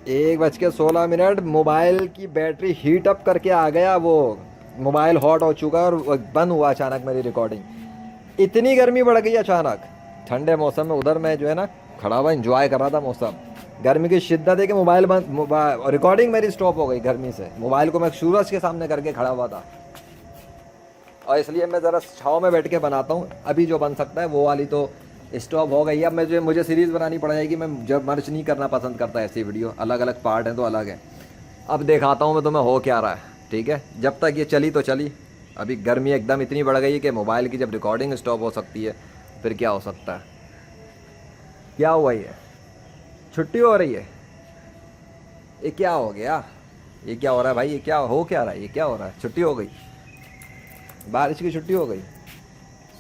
1:16 mobile की battery heat up करके आ गया, वो मोबाइल हॉट हो चुका है और वो बंद हुआ अचानक मेरी रिकॉर्डिंग। इतनी गर्मी बढ़ गई अचानक ठंडे मौसम में। उधर मैं जो है ना खड़ा हुआ इंजॉय कर रहा था मौसम, गर्मी की शिद्दत है कि मोबाइल बंद, रिकॉर्डिंग मेरी स्टॉप हो गई गर्मी से। मोबाइल को मैं सूरज के सामने करके खड़ा हुआ था, और इसलिए मैं ज़रा छाँव में बैठ के बनाता हूँ। अभी जो बन सकता है वो वाली तो स्टॉप हो गई। अब मुझे सीरीज़ बनानी पड़ जाएगी। मैं जब मर्च नहीं करना पसंद करता ऐसी वीडियो, अलग अलग पार्ट हैं तो अलग है। अब दिखाता हूँ मैं तुम्हें हो क्या रहा है, ठीक है। जब तक ये चली तो चली, अभी गर्मी एकदम इतनी बढ़ गई है कि मोबाइल की जब रिकॉर्डिंग स्टॉप हो सकती है फिर क्या हो सकता है। क्या हुआ, ये छुट्टी हो रही है, ये क्या हो गया, ये क्या हो रहा है भाई, ये क्या हो क्या रहा है, ये क्या हो रहा है। छुट्टी हो गई, बारिश की छुट्टी हो गई,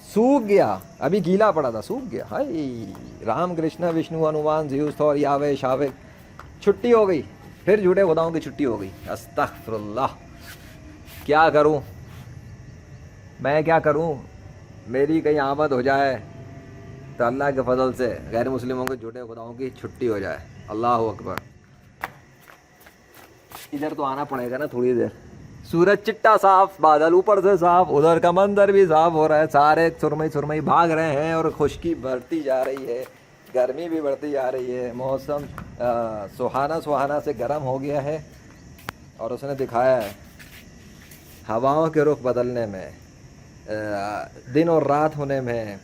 सूख गया। अभी गीला पड़ा था, सूख गया। हाय राम कृष्ण विष्णु हनुमान ज़्यूस थॉर यावे शावे, छुट्टी हो गई। फिर झूठे खुदाओं की छुट्टी हो गई। अस्तगफिरुल्लाह, क्या करूं मैं, क्या करूं। मेरी कहीं आमद हो जाए तो अल्लाह के फजल से गैर मुस्लिमों के झूठे खुदाओं की छुट्टी हो जाए। अल्लाह अकबर। इधर तो आना पड़ेगा ना थोड़ी देर। सूरज चिट्टा साफ, बादल ऊपर से साफ, उधर का मंदिर भी साफ हो रहा है। सारे सुरमई सुरमई भाग रहे हैं और खुशकी बढ़ती जा रही है, गर्मी भी बढ़ती जा रही है। मौसम सुहाना सुहाना से गर्म हो गया है। और उसने दिखाया है हवाओं के रुख बदलने में, दिन और रात होने में,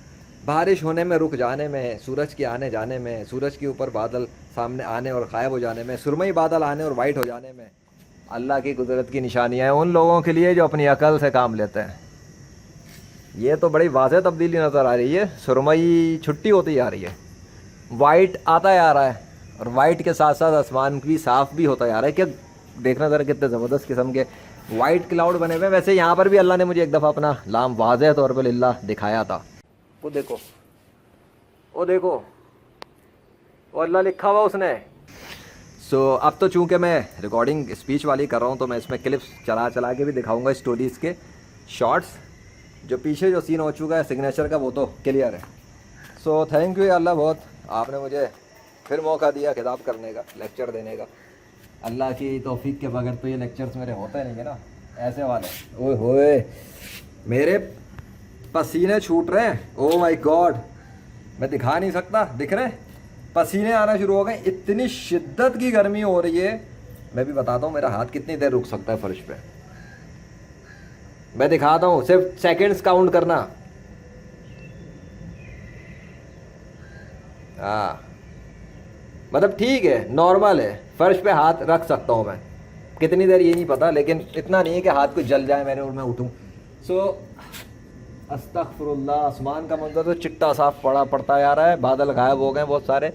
बारिश होने में, रुक जाने में, सूरज के आने जाने में, सूरज के ऊपर बादल सामने आने और गायब हो जाने में, सुरमई बादल आने और वाइट हो जाने में। अल्लाह की कुदरत की निशानियाँ हैं उन लोगों के लिए जो अपनी अकल से काम लेते हैं। ये तो बड़ी वाज़ेह तब्दीली नज़र आ रही है। सुरमई छुट्टी होती जा रही है, वाइट आता जा रहा है, और वाइट के साथ साथ आसमान भी साफ़ भी होता जा रहा है। क्या देखना ज़रा कितने ज़बरदस्त किस्म के वाइट क्लाउड बने हुए हैं। वैसे यहाँ पर भी अल्लाह ने मुझे एक दफ़ा अपना लाम वाज़ेह तौर पर लिल्लाह दिखाया था। वो देखो, वो देखो, वो अल्लाह लिखा हुआ उसने। अब तो चूँकि मैं रिकॉर्डिंग स्पीच वाली कर रहा हूँ तो मैं इसमें क्लिप्स चला चला के भी दिखाऊंगा, स्टोरीज़ के शॉर्ट्स। जो पीछे जो सीन हो चुका है सिग्नेचर का वो तो क्लियर है। थैंक यू अल्लाह, बहुत आपने मुझे फिर मौका दिया खिताब करने का, लेक्चर देने का। अल्लाह की तौफीक के बगैर तो ये लेक्चर्स मेरे होते नहीं है ना, ऐसे वाले। ओए होए, मेरे पसीने छूट रहे हैं। ओ माय गॉड, मैं दिखा नहीं सकता, दिख रहे हैं पसीने आना शुरू हो गए। इतनी शिद्दत की गर्मी हो रही है। मैं भी बताता हूँ मेरा हाथ कितनी देर रुक सकता है फर्श पे। मैं दिखाता हूँ, सिर्फ सेकंड्स काउंट करना। हाँ, मतलब ठीक है, नॉर्मल है, फर्श पे हाथ रख सकता हूँ मैं। कितनी देर ये नहीं पता, लेकिन इतना नहीं है कि हाथ को जल जाए मेरे और मैं उठूँ। अस्तगफुरुल्लाह। आसमान का मंजर तो चिट्टा साफ पड़ता जा रहा है, बादल गायब हो गए बहुत सारे।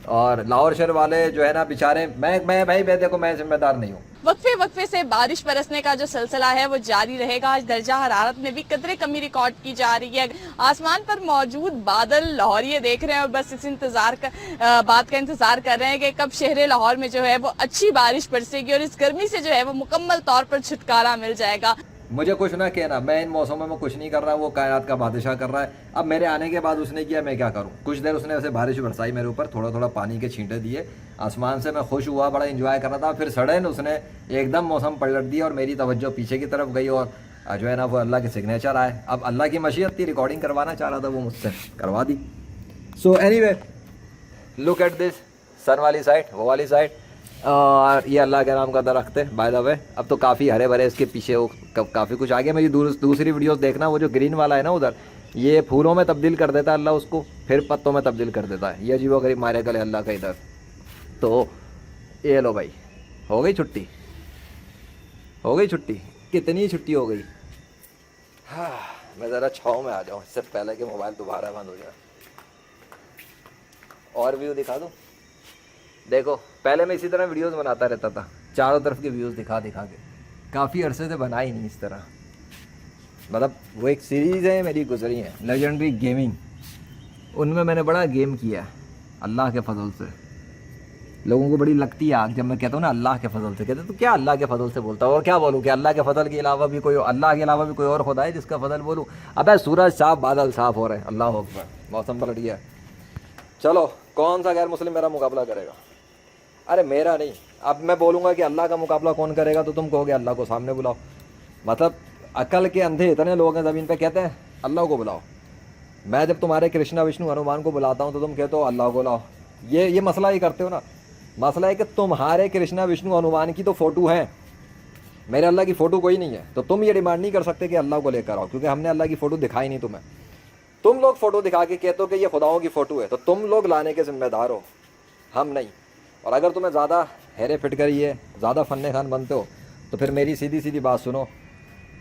और लाहौर शहर वाले जो है ना बेचारे, मैं देखो, मैं जिम्मेदार नहीं हूँ। वक्फे वक्फे से बारिश बरसने का जो सिलसिला है वो जारी रहेगा। आज दर्जा हरारत में भी कदरे कमी रिकॉर्ड की जा रही है। आसमान पर मौजूद बादल लाहौरिये देख रहे हैं और बस इस बात का इंतजार कर रहे हैं कि कब शहर लाहौर में जो है वो अच्छी बारिश बरसेगी और इस गर्मी से जो है वो मुकम्मल तौर पर छुटकारा मिल जाएगा। मुझे कुछ ना कहना, मैं इन मौसमों में कुछ नहीं कर रहा, वो कायनात का बादशाह कर रहा है। अब मेरे आने के बाद उसने किया, मैं क्या करूं। कुछ देर उसने ऐसे बारिश बरसाई मेरे ऊपर, थोड़ा थोड़ा पानी के छींटे दिए आसमान से, मैं खुश हुआ, बड़ा एंजॉय कर रहा था। फिर सडन उसने एकदम मौसम पलट दिया और मेरी तवज्जो पीछे की तरफ गई और जो है ना वो अल्लाह के सिग्नेचर आए। अब अल्लाह की मशीयत थी, रिकॉर्डिंग करवाना चाह रहा था वो मुझसे, करवा दी। एनीवे, लुक एट दिस, सन वाली साइड, वो वाली साइड, और ये अल्लाह के नाम का दरख्त है बाय द वे। अब तो काफ़ी हरे भरे इसके पीछे वो काफ़ी कुछ आ गया। मेरी दूसरी वीडियोस देखना, वो जो ग्रीन वाला है ना उधर, ये फूलों में तब्दील कर देता है अल्लाह उसको, फिर पत्तों में तब्दील कर देता है। ये अजीबो गरीब मारे कल अल्लाह का इधर। तो ये लो भाई, हो गई छुट्टी, हो गई छुट्टी। कितनी छुट्टी हो गई। हाँ, मैं ज़रा छाँव में आ जाऊँ इससे पहले कि मोबाइल दोबारा बंद हो जाए। और व्यू दिखा दूँ, देखो पहले मैं इसी तरह वीडियोस बनाता रहता था, चारों तरफ के व्यूज़ दिखा दिखा के। काफ़ी अरसे से बना ही नहीं इस तरह। मतलब वो एक सीरीज़ है मेरी गुजरी है, लेजेंडरी गेमिंग, उनमें मैंने बड़ा गेम किया है अल्लाह के फजल से। लोगों को बड़ी लगती है आग जब मैं कहता हूँ ना अल्लाह के फजल से, कहते तो क्या अल्लाह के फजल से बोलता हूँ, और क्या बोलूँ कि अल्लाह के फजल के अलावा भी कोई, अल्लाह के अलावा भी कोई और खुदा है जिसका फजल बोलूँ। अबे सूरज साफ, बादल साफ हो रहे हैं, अल्लाह अकबर, मौसम पलट गया। चलो, कौन सा गैर मुस्लिम मेरा मुकाबला करेगा। अरे मेरा नहीं, अब मैं बोलूँगा कि अल्लाह का मुकाबला कौन करेगा तो तुम कहोगे अल्लाह को सामने बुलाओ। मतलब अकल के अंधे इतने लोग हैं ज़मीन पे, कहते हैं अल्लाह को बुलाओ। मैं जब तुम्हारे कृष्णा विष्णु हनुमान को बुलाता हूँ तो तुम कहते हो अल्लाह को लाओ। ये मसला ही करते हो ना। मसला है कि तुम्हारे कृष्णा विष्णु हनुमान की तो फ़ोटो है, मेरे अल्लाह की फ़ोटो कोई नहीं है। तो तुम ये डिमांड नहीं कर सकते कि अल्लाह को लेकर आओ, क्योंकि हमने अल्लाह की फ़ोटो दिखाई नहीं तुम्हें। तुम लोग फ़ोटो दिखा के कहते हो कि ये खुदाओं की फ़ोटो है, तो तुम लोग लाने के ज़िम्मेदार हो, हम नहीं। और अगर तुम्हें ज़्यादा हेरे फिट करिए, ज़्यादा फन्ने खान बनते हो, तो फिर मेरी सीधी सीधी बात सुनो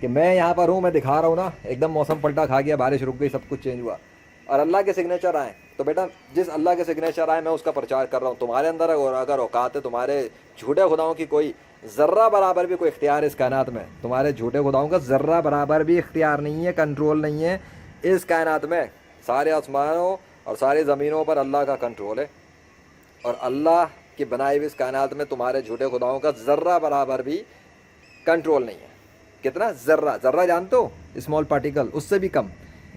कि मैं यहाँ पर हूँ, मैं दिखा रहा हूँ ना, एकदम मौसम पलटा खा गया, बारिश रुक गई, सब कुछ चेंज हुआ और अल्लाह के सिग्नेचर आए, तो बेटा जिस अल्लाह के सिग्नेचर आए मैं उसका प्रचार कर रहा हूँ। तुम्हारे अंदर अगर औकात है, तुम्हारे झूठे खुदाओं की कोई ज़र्रा बराबर भी कोई इख्तियार इस कायनात में, तुम्हारे झूठे खुदाओं का ज़र्रा बराबर भी इख्तियार नहीं है, कंट्रोल नहीं है इस कायनात में। सारे आसमानों और सारी ज़मीनों पर अल्लाह का कंट्रोल है, और अल्लाह की बनाई हुई इस कायनात में तुम्हारे झूठे खुदाओं का ज़र्रा बराबर भी कंट्रोल नहीं है। कितना? ज़र्रा। ज़र्रा जानते हो? स्मॉल पार्टिकल, उससे भी कम।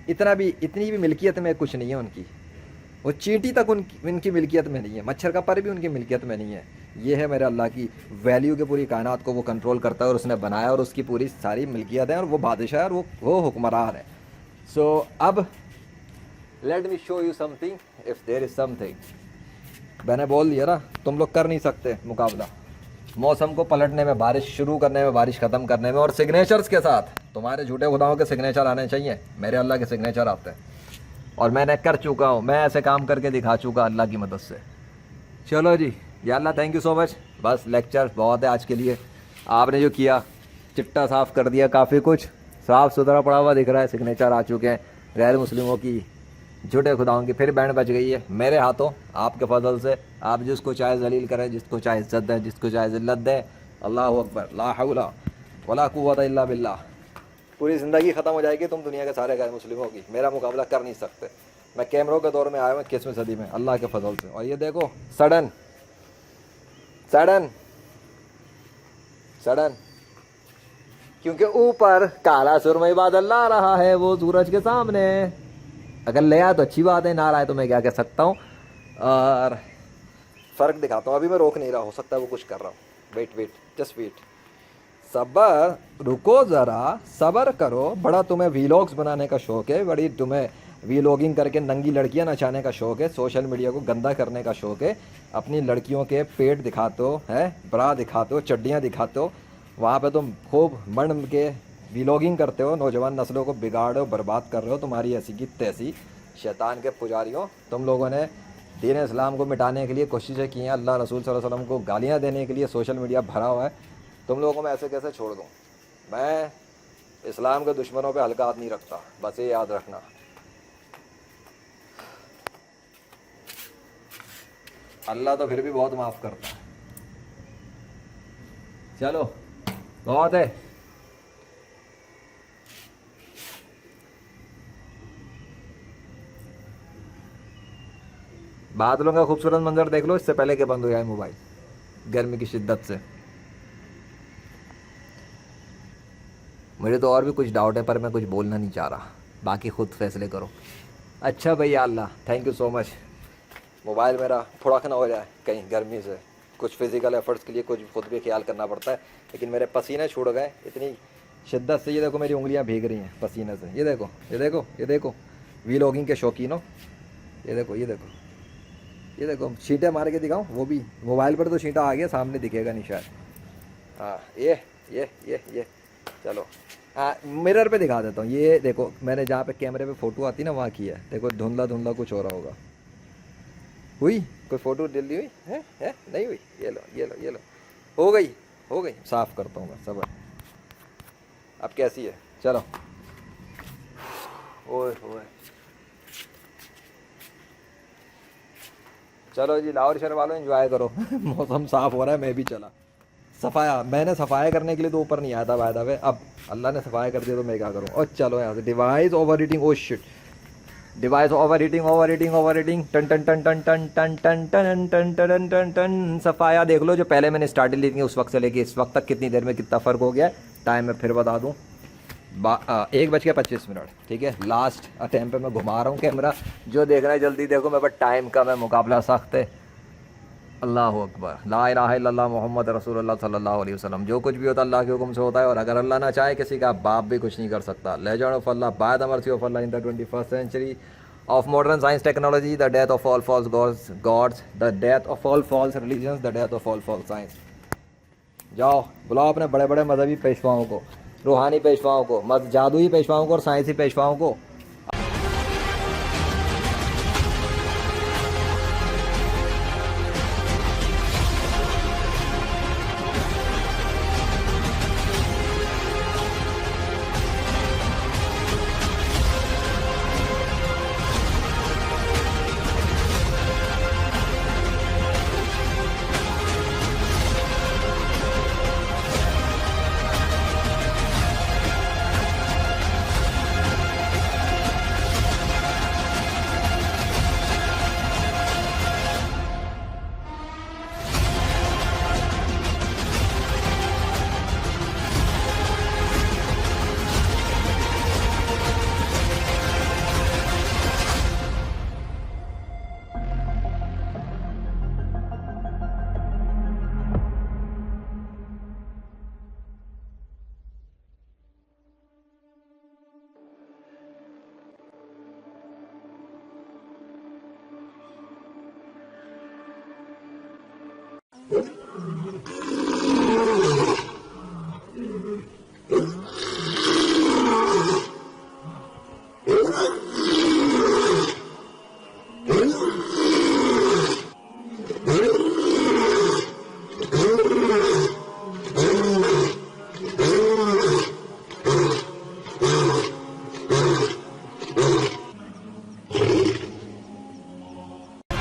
इतनी भी मिल्कियत में कुछ नहीं है उनकी। वो चींटी तक उनकी मिल्कियत में नहीं है, मच्छर का पर भी उनकी मिल्कियत में नहीं है। ये है मेरे अल्लाह की वैल्यू के पूरी कायनात को वो कंट्रोल करता है और उसने बनाया और उसकी पूरी सारी मिल्कियत है और वो बादशाह है और वो हुक्मरान है। सो अब let me show you something if there is something. मैंने बोल दिया ना, तुम लोग कर नहीं सकते मुकाबला मौसम को पलटने में, बारिश शुरू करने में, बारिश ख़त्म करने में, और सिग्नेचर्स के साथ। तुम्हारे झूठे खुदाओं के सिग्नेचर आने चाहिए, मेरे अल्लाह के सिग्नेचर आते हैं और मैंने कर चुका हूँ, मैं ऐसे काम करके दिखा चुका अल्लाह की मदद से। चलो जी, या अल्लाह थैंक यू सो मच। बस लेक्चर बहुत है आज के लिए। आपने जो किया, चिट्टा साफ़ कर दिया, काफ़ी कुछ साफ़ सुथरा पड़ा हुआ दिख रहा है, सिग्नेचर आ चुके हैं गैर मुस्लिमों की, झूठे खुदाओं की। फिर बैंड बच गई है मेरे हाथों, आपके फजल से। आप जिसको चाहे जलील करें, जिसको चाहे इज्जत दें, जिसको चाहे जिल्लत दें। अल्लाह अकबर, ला हौला वला कुव्वता इल्ला बिल्लाह। पूरी ज़िंदगी ख़त्म हो जाएगी तुम दुनिया के सारे गैर मुस्लिमों की, मेरा मुकाबला कर नहीं सकते। मैं कैमरों के दौर में आया हूँ 21वीं सदी में अल्लाह के फजल से। और ये देखो सडन सडन सडन, क्योंकि ऊपर काला सुरमई बादल ला रहा है वो सूरज के सामने। अगर ले आया तो अच्छी बात है, ना आया तो मैं क्या कह सकता हूँ। और फ़र्क दिखाता हूँ, अभी मैं रोक नहीं रहा, हो सकता है वो कुछ कर रहा हूँ। वेट जस्ट वेट, सबर, रुको ज़रा, सबर करो। बड़ा तुम्हें वीलॉग्स बनाने का शौक़ है, बड़ी तुम्हें वीलॉगिंग करके नंगी लड़कियां नचाने का शौक़ है, सोशल मीडिया को गंदा करने का शौक़ है, अपनी लड़कियों के पेट दिखाते हो, है ब्रा दिखाते हो, चड्डियाँ दिखाते हो, वहाँ पे तुम खूब मन के वीलॉगिंग करते हो, नौजवान नस्लों को बिगाड़ हो, बर्बाद कर रहे हो। तुम्हारी ऐसी की तैसी शैतान के पुजारियों, तुम लोगों ने दीन इस्लाम को मिटाने के लिए कोशिशें की हैं, अल्लाह रसूल सल्लल्लाहु अलैहि वसल्लम को गालियाँ देने के लिए सोशल मीडिया भरा हुआ है। तुम लोगों को मैं ऐसे कैसे छोड़ दूँ? मैं इस्लाम के दुश्मनों पे हल्का हाथ नहीं रखता, बस ये याद रखना। अल्लाह तो फिर भी बहुत माफ़ करता है। चलो बहुत है। बादलों का खूबसूरत मंजर देख लो, इससे पहले कि बंद हो जाए मोबाइल गर्मी की शिद्दत से। मुझे तो और भी कुछ डाउट है पर मैं कुछ बोलना नहीं चाह रहा, बाकी खुद फैसले करो। अच्छा भैया Allah thank you so much. Mobile मेरा थोड़ा ना हो जाए कहीं गर्मी से, कुछ फिज़िकल एफर्ट्स के लिए कुछ खुद भी ख्याल करना पड़ता है, लेकिन मेरे पसीने छूट गए इतनी शिद्दत से। ये देखो मेरी उंगलियां भीग रही हैं पसीने से। ये देखो ये देखो ये देखो, वीलॉगिंग के शौकीन हो, ये देखो ये देखो ये देखो, छींटे मार के दिखाऊं? वो भी मोबाइल पर तो छींटा आ गया, सामने दिखेगा नहीं शायद। हाँ ये चलो हाँ मिरर पे दिखा देता हूँ। ये देखो मैंने जहाँ पे कैमरे पे फ़ोटो आती ना वहाँ की है, देखो धुंधला धुंधला कुछ हो रहा होगा। हुई कोई फ़ोटो जल्दी हुई है नहीं हुई? ये लो हो गई। साफ़ करता हूँ मैं, सबर। अब कैसी है? चलो ओए चलो जी, लाहौर शहर वालों एंजॉय करो। मौसम साफ़ हो रहा है, मैं भी चला। सफाया मैंने सफाया करने के लिए तो ऊपर नहीं आया था बाय द वे, अब अल्लाह ने सफाया कर दिया तो मैं क्या करूँ। और चलो यहाँ से device over heating, oh shit, device over heating टन टन टन टन टन टन टन टन टन टन टन टन। सफाया देख लो, जो पहले मैंने स्टार्टिंग ली थी उस वक्त से लेके इस वक्त तक कितनी देर में कितना फ़र्क हो गया। टाइम मैं फिर बता दूँ, 1:25, ठीक है। लास्ट अटैम्प पे मैं घुमा रहा हूँ कैमरा, जो देख रहा है जल्दी देखो। मैं बट टाइम का मैं मुकाबला सख्त है। अल्लाह अकबर, ला इलाहा इल्लल्लाह मोहम्मद रसूलुल्लाह सल्लल्लाहु अलैहि वसल्लम। जो कुछ भी होता है अल्लाह के हुक्म से होता है, और अगर अल्लाह ना चाहे किसी का बाप भी कुछ नहीं कर सकता। Legend of Allah by the mercy of Allah in the 21st century of modern science technology, the death of all false gods, the death of all false religions, the death of all false science। जाओ बुलाओ अपने बड़े बड़े मजहबी पेशवाओं को, रूहानी पेशवाओं को, जादुई पेशवाओं को और साइंसी पेशवाओं को।